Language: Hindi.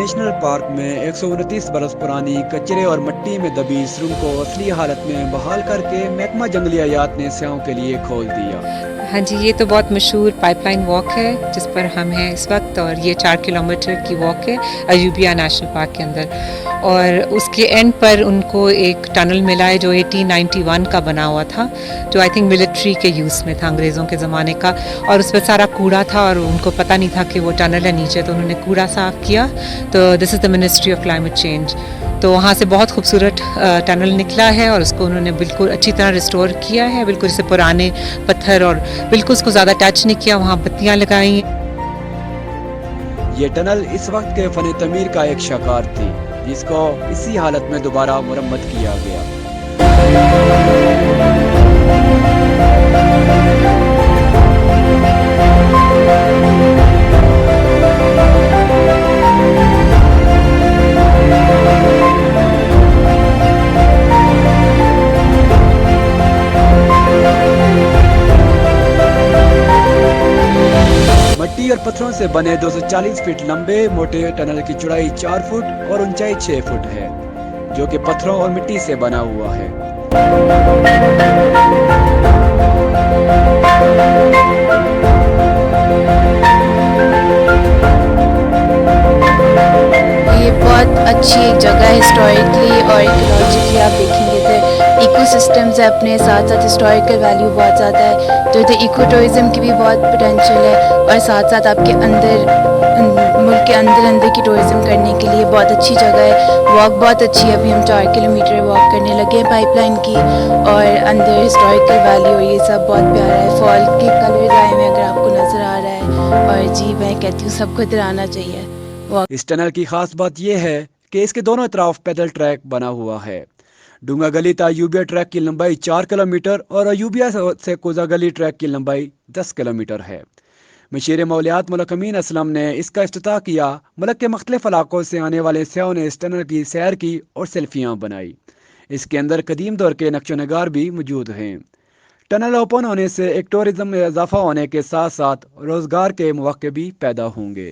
नेशनल पार्क में 129 बरस पुरानी कचरे और मिट्टी में दबी सुरंग को असली हालत में बहाल करके महकमा जंगली हयात ने सैरों के लिए खोल दिया। हाँ जी, ये तो बहुत मशहूर पाइपलाइन वॉक है जिस पर हम हैं इस वक्त, और ये 4 किलोमीटर की वॉक है अयूबिया नेशनल पार्क के अंदर। और उसके एंड पर उनको एक टनल मिला है जो 1891 का बना हुआ था, जो आई थिंक मिलिट्री के यूज़ में था, अंग्रेज़ों के ज़माने का। और उस पर सारा कूड़ा था और उनको पता नहीं था कि वो टनल है नीचे, तो उन्होंने कूड़ा साफ़ किया। तो this is the ministry of climate change. तो वहाँ से बहुत खूबसूरत टनल निकला है और उसको उन्होंने बिल्कुल अच्छी तरह रिस्टोर किया है, बिल्कुल जैसे पुराने पत्थर, और बिल्कुल उसको ज़्यादा टच नहीं किया। वहाँ बत्तियाँ लगाई। ये टनल इस वक्त के फन तमीर का एक शाकार थी, जिसको इसी हालत में दोबारा मुरम्मत किया गया। मिट्टी और पत्थरों से बने 240 फीट लंबे मोटे टनल की चौड़ाई 4 फुट और ऊंचाई 6 फुट है, जो कि पत्थरों और मिट्टी से बना हुआ है। ये बहुत अच्छी एक जगह है हिस्टोरिकली और इकोलॉजिकली। आप देखेंगे तो इकोसिस्टम्स है अपने साथ साथ हिस्टोरिकल वैल्यू बहुत ज़्यादा है, तो इधर इको टूरिज़म की भी बहुत पोटेंशियल है। और साथ साथ आपके मुल्क के अंदर की टूरिज़म करने के लिए बहुत अच्छी जगह है। वॉक बहुत अच्छी है, अभी हम 4 किलोमीटर वॉक करने लगे हैं पाइपलाइन की, और अंदर हिस्टोरिकल वैल्यू और ये सब बहुत प्यारा है। फॉल के कलर्स आए हुए अगर आपको नज़र आ रहा है, और जी मैं कहती हूँ सबको इधर आना चाहिए। इस टनल की खास बात यह है कि इसके दोनों तरफ पैदल ट्रैक बना हुआ है। डूंगा गली से अयूबिया ट्रैक की लंबाई 4 किलोमीटर और अयूबिया से कोजा गली ट्रैक की लंबाई 10 किलोमीटर है। मशीर मौलियात मुल्क अमीन असलम ने इसका इफ्तिताह किया। मुल्क के मुख्तलिफ इलाकों से आने वाले सयाहों ने इस टनल की सैर की और सेल्फियाँ बनाई। इसके अंदर कदीम दौर के नक्शो नगार भी मौजूद हैं। टनल ओपन होने से एक टूरिज्म में इजाफा होने के साथ साथ रोजगार के मौके भी पैदा होंगे।